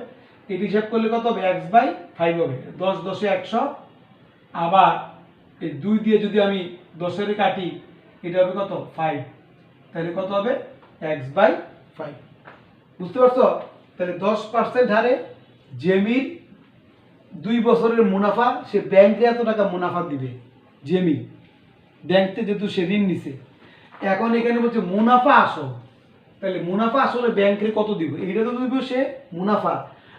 এটি হিসাব করলে কত হবে, x/5 হবে, 10 10 এ 100, আবার এই 2 দিয়ে যদি আমি 10 এর কাটি, এটা হবে কত 5, তাহলে কত হবে x/5, বুঝতে পারছো। তাহলে 10% হারে জেমির 2 বছরের মুনাফা, সে ব্যাংকে এত টাকা মুনাফা দিবে, জেমি ব্যাংকে যেহেতু সে ঋণ নিছে। এখন এখানে বলছে মুনাফা আসল, তাহলে মুনাফা আসলে ব্যাংকে কত দিব, এইটা তো দিব সে মুনাফা,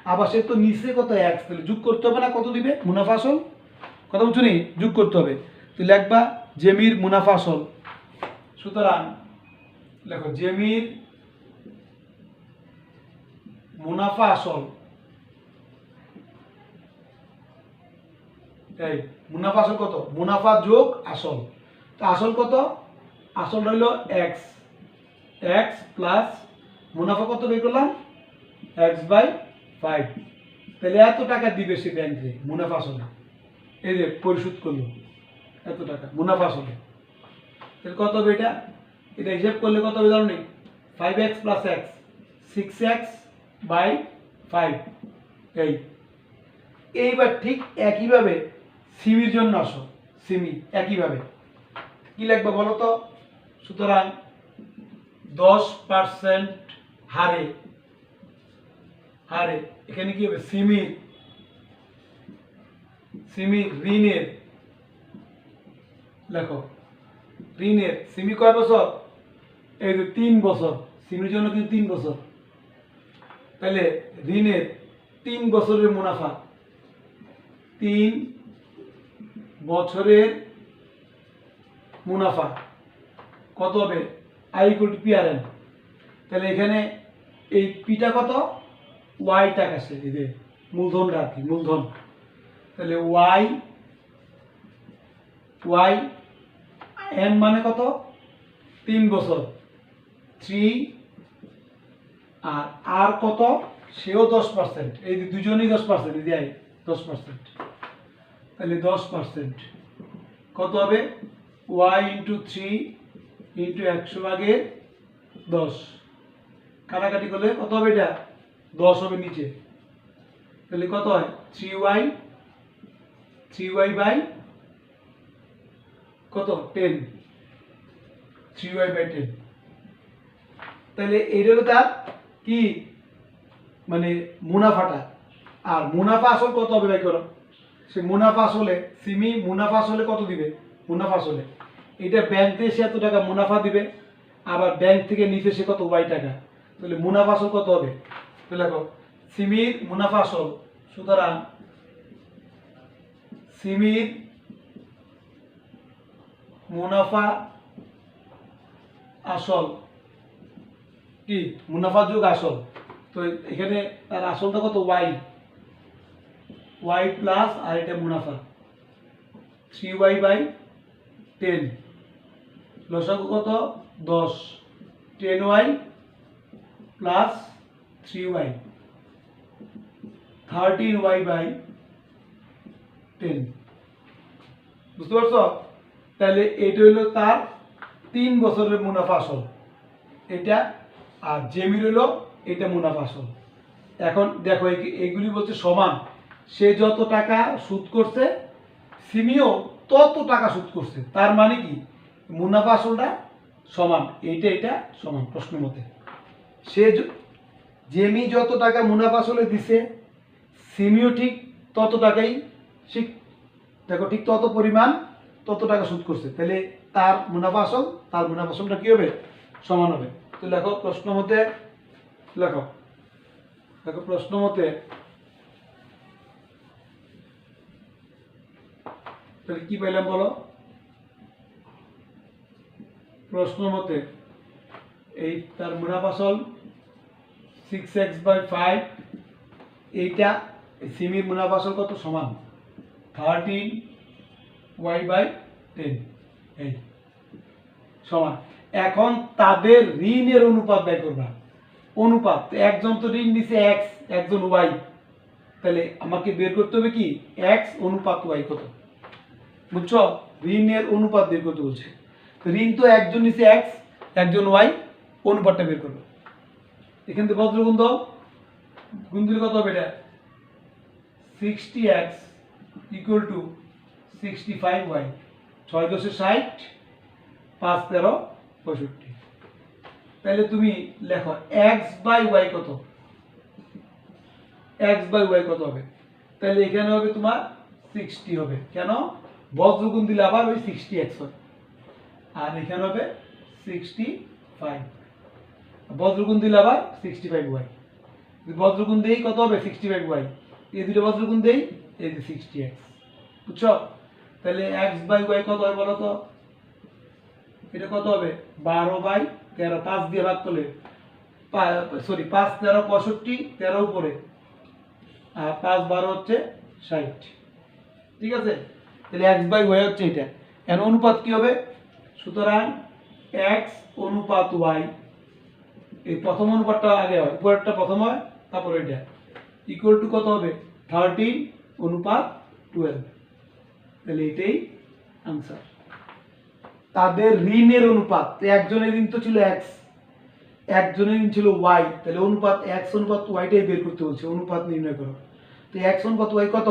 আবার সে তো নিচে কত এক্স, তাহলে যোগ করতে হবে না, কত দিবে মুনাফা আসল, কথা বুঝছো নি, যোগ করতে হবে। তো লিখবা জেমির মুনাফা আসল। সুতরাং দেখো জেমির মুনাফা আসল, এই মুনাফা আসল কত, মুনাফা যোগ আসল, তো আসল কত, আসল রইল এক্স, এক্স প্লাস মুনাফা কত বের করলাম x/5, তাহলে এত টাকা দিবে সে ব্যাংকে মুনাফা আসলে, এই যে পরিশোধ করলো এত টাকা মুনাফা আসলে, তাহলে কত হবে এটা, এটা হিসাব করলে কত হবে জানো নি, 5x + x 6x/5। এইবার ঠিক একইভাবে সিমির জন্য আসো, সিমি একইভাবে কি লিখবে বলো তো। সুতরাং 10% হারে, হারে এখানে কি হবে, সিমির ঋণের, লেখো ঋণের, সিমি কয় বছর, এই যে 3 বছর, সিমির জন্য কিন্তু 3 বছর, তাহলে ঋণের 3 বছরের মুনাফা, 3 বছরের মুনাফা কত হবে, I = PRN, তাহলে এখানে এই পিটা কত, ওয়াই টাকা, সে এই যে মূলধনটা আর কি, মূলধন, তাহলে ওয়াই এম মানে কত 3 বছর, 3 আর কত, সেও 10%, এই যে দুজনেই 10%, এই যে 10%, তাহলে 10% কত হবে, y × 3 × 100/10, কাটাকাটি করলে কত হবে, এটা 10 হবে নিচে, তাহলে কত হয় 3y কত 10, 3y/10, তাহলে এইটা হলো তার কি মানে মুনাফাটা। আর মুনাফা আসল কত হবে ভাই করো, সে মুনাফা আসলে সিমি মুনাফা আসলে কত দিবে, মুনাফা আসলে এটা ব্যাংকে সে এত টাকা মুনাফা দিবে, আবার ব্যাংক থেকে নিতে সে কত ওয়াই টাকা, তাহলে মুনাফা আসল কত হবে, তো দেখো সিমির মুনাফা আসল, সুতরাং সিমির মুনাফা আসল কি, মুনাফা যোগ আসল, তো এখানে তার আসলটা কত ওয়াই প্লাস, আর এটা মুনাফা 3y/10, লসাগু কত 10, 10y প্লাস 3y 13y/10, বুঝতে পারছো, তাহলে এটা হলো তার 3 বছরের মুনাফা আসল এটা, আর জেমির হলো এটা মুনাফা আসল। এখন দেখো এইগুলি বলছে সমান, সে যত টাকা সুদ করছে সিমিও তত টাকা সুদ করছে, তার মানে কি মুনাফা আসলটা সমান, এটা সমান প্রশ্ন মতে, সে জেমি যত টাকা মুনাফা আসলে দিছে সিমিও ঠিক তত টাকাই, ঠিক দেখো ঠিক তত পরিমাণ তত টাকা সুদ করছে, তাহলে তার মুনাফা আসলটা কি হবে, সমান হবে। তো লেখো প্রশ্ন মতে, লেখো প্রশ্ন মতে, তাহলে কি পাইলাম বলো, প্রশ্ন মতে এই তার মুনাফা আসল 6x/5, এইটা সিমির মুনাফা আসল কত সমান 13y/10, এই সমান। এখন তাদের ঋণের অনুপাত বের করবা, অনুপাত, একজন তো ঋণ নিছে x, একজন y, তাহলে আমাকে বের করতে হবে কি x অনুপাত y কত, বুঝছো, ঋণের অনুপাত বের করতে বলছে, ঋণ তো একজন নিছে x, একজন y, অনুপাতটা বের করবে, এখান থেকে বজ্রগুণ দাও, গুণ দিলে কত হবে, এটা 60x = 65y, 6 × 10 = 60, 5 × 13 = 65, তাহলে তুমি লেখো x/y কত, x/y কত হবে, তাহলে এখানে হবে তোমার 60 হবে, কেন বজ্রগুণ দিলে আবার ওই 60x হয়, আর এখানে হবে 65, বজ্রগুণ দিলে আবার 65y, যদি বজ্রগুণ দেই কত হবে 65y, এই দুটো বজ্রগুণ দেই এই যে 60x, বুঝছো? তাহলে x/y কত হয় বলো তো? এটা কত হবে 12/13, 5 দিয়ে ভাগ করলে সরি 5 13 65, 13 উপরে আর 5 12 হচ্ছে 60, ঠিক আছে? তাহলে x/y হচ্ছে এটা। এখন অনুপাত কি হবে? সুতরাং x অনুপাত y, এই প্রথম অনুপাতটা আগে হয়, উপরেরটা প্রথম হয়, তারপর এটা ইকুয়াল টু কত হবে 13:12। তাহলে এটাই আনসার। তাদের ঋণের অনুপাত, তো একজনের ঋণ তো ছিল x, একজনের ঋণ ছিল y, তাহলে অনুপাত x অনুপাত y টাই বের করতে বলছে, অনুপাত নির্ণয় করো। তো x অনুপাত y কত?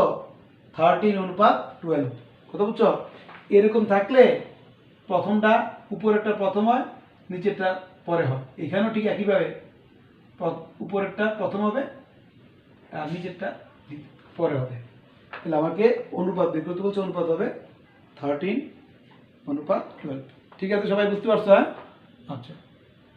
13:12, কত বুঝছো? এরকম থাকলে প্রথমটা উপরেরটা প্রথম হয়, নিচেরটা পরে হয়। এখানেও ঠিক একইভাবে উপরেরটা প্রথম হবে আর নিচেরটা পরে হবে। তাহলে আমাকে অনুপাত বের করতে বলছে, অনুপাত হবে 13:12। ঠিক আছে, সবাই বুঝতে পারছো? হ্যাঁ, আচ্ছা।